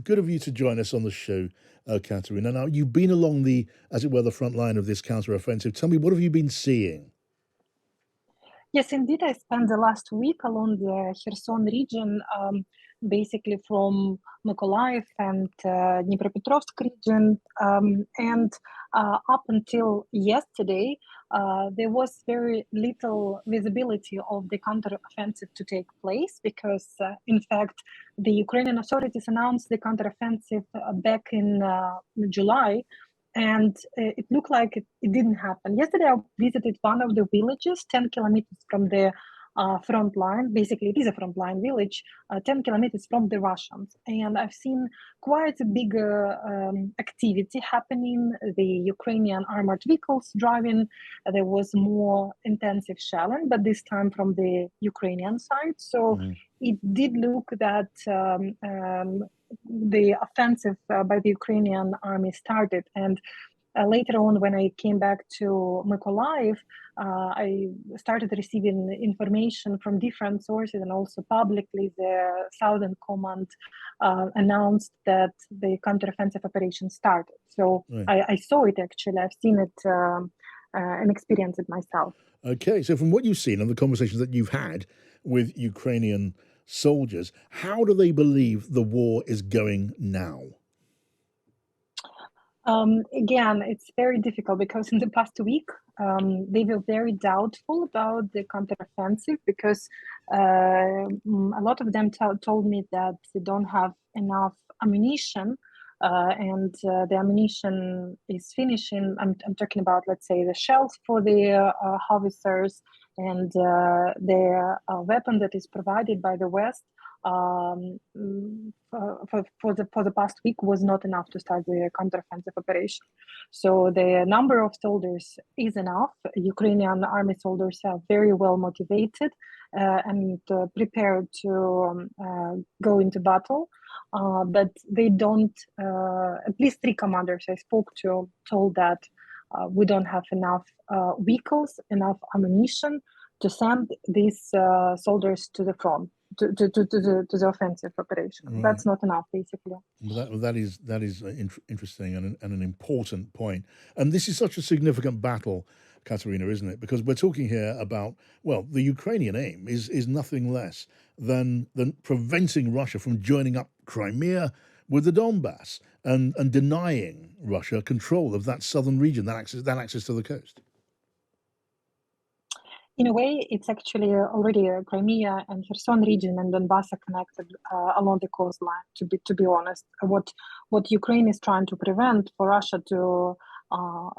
good of you to join us on the show, Kateryna. Now, you've been along the, as it were, the front line of this counteroffensive. Tell me, what have you been seeing? Yes, indeed. I spent the last week along the Kherson region, basically from Mykolaiv and Dnipropetrovsk region. And up until yesterday, there was very little visibility of the counteroffensive to take place because, in fact, the Ukrainian authorities announced the counteroffensive back in July, and it looked like it didn't happen. Yesterday, I visited one of the villages 10 kilometers from the front line. Basically, it is a front line village, 10 kilometers from the Russians. And I've seen quite a big activity happening. The Ukrainian armored vehicles driving. There was more intensive shelling, but this time from the Ukrainian side. So it did look that the offensive by the Ukrainian army started. And later on, when I came back to Mykolaiv, I started receiving information from different sources, and also publicly the Southern Command announced that the counteroffensive operation started. So I saw it actually. I've seen it and experienced it myself. Okay, so from what you've seen and the conversations that you've had with Ukrainian soldiers, how do they believe the war is going now? Again, it's very difficult because in the past week, they were very doubtful about the counteroffensive because a lot of them told me that they don't have enough ammunition, and the ammunition is finishing. I'm talking about, let's say, the shells for the howitzers and the weapon that is provided by the West. For the past week was not enough to start the counteroffensive operation. So the number of soldiers is enough. Ukrainian army soldiers are very well motivated and prepared to go into battle. But they don't, at least 3 commanders I spoke to told that we don't have enough vehicles, enough ammunition to send these soldiers to the front. To the offensive operation. Right. That's not enough, basically. Well, that is interesting and an important point. And this is such a significant battle, Kateryna, isn't it? Because we're talking here about, well, the Ukrainian aim is nothing less than preventing Russia from joining up Crimea with the Donbass and denying Russia control of that southern region, that access to the coast. In a way, it's actually already Crimea and Kherson region and Donbass are connected along the coastline. To be honest, what Ukraine is trying to prevent for Russia to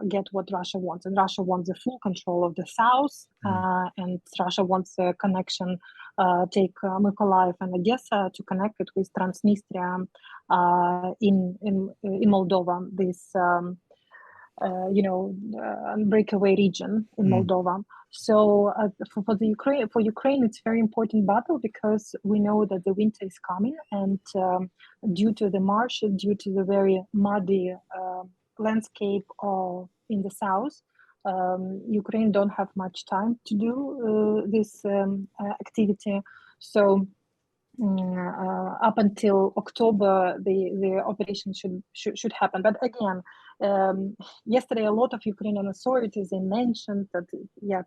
get what Russia wants, and Russia wants the full control of the south, and Russia wants a connection, take Mykolaiv and Odessa to connect it with Transnistria in Moldova. This breakaway region in Moldova. So for Ukraine, it's a very important battle because we know that the winter is coming, and due to the marshes, due to the very muddy landscape in the south, Ukraine don't have much time to do this activity. So up until October, the operation should happen. But again, yesterday a lot of Ukrainian authorities they mentioned that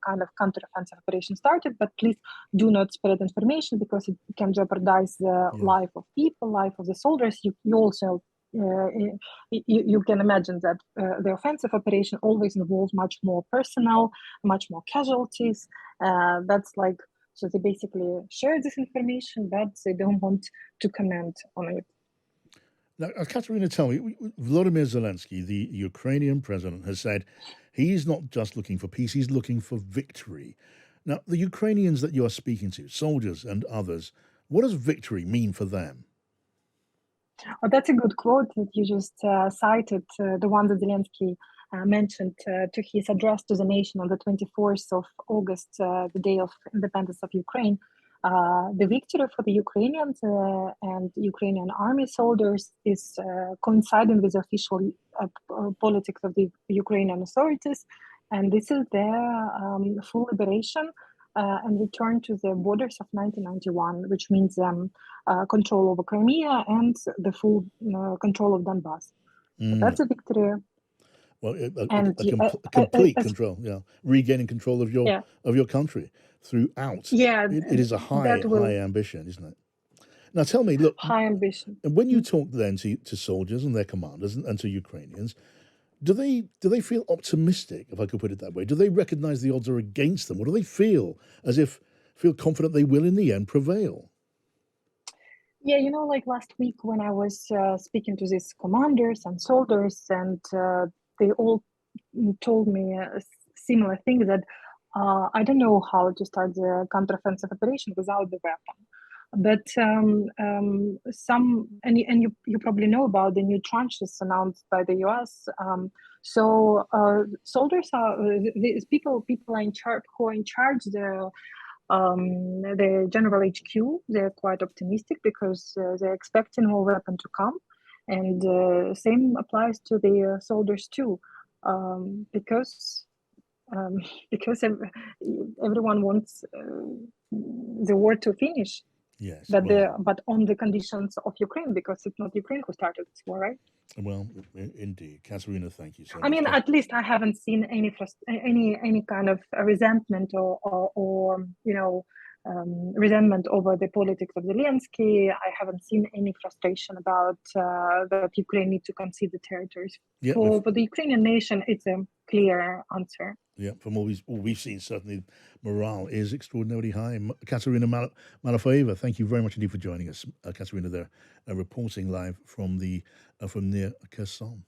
kind of counteroffensive operation started, but please do not spread information because it can jeopardize the life of people, life of the soldiers. You also you can imagine that the offensive operation always involves much more personnel, much more casualties. That's like. So they basically share this information, but they don't want to comment on it. Now, Kateryna, tell me, Volodymyr Zelensky, the Ukrainian president, has said he's not just looking for peace, he's looking for victory. Now, the Ukrainians that you are speaking to, soldiers and others, what does victory mean for them? Oh, that's a good quote that you just cited, the one that Zelensky mentioned to his address to the nation on the 24th of August, the day of independence of Ukraine. The victory for the Ukrainians and Ukrainian army soldiers is coinciding with the official politics of the Ukrainian authorities, and this is their full liberation and return to the borders of 1991, which means control over Crimea and the full control of Donbass. So Mm. that's a victory. Well, And a complete as control, yeah, regaining control yeah, of your country throughout. yeah, It is a that high will ambition, isn't it? Now, tell me, look, high ambition. and when you Mm. talk then to soldiers and their commanders and to Ukrainians, do they feel optimistic, if I could put it that way? Do they recognise the odds are against them, or do they feel confident they will in the end prevail? Yeah, like last week when I was speaking to these commanders and soldiers, and they all told me a similar thing that I don't know how to start the counteroffensive operation without the weapon. But you probably know about the new tranches announced by the US. Soldiers are these people are in charge who are in charge. The general HQ, they're quite optimistic because they're expecting more weapon to come, and same applies to the soldiers too, because um, because everyone wants the war to finish, Yes, but well, on the conditions of Ukraine, because it's not Ukraine who started this war, right? indeed. Katerina, thank you so I much. mean, at least I haven't seen any kind of resentment or resentment over the politics of Zelensky. I haven't seen any frustration about that Ukraine need to concede the territories. Yeah, For the Ukrainian nation, it's a clear answer. yeah, from all we've seen, certainly morale is extraordinarily high. Kateryna Malofieieva, thank you very much indeed for joining us. Katerina there, reporting live from near Kherson.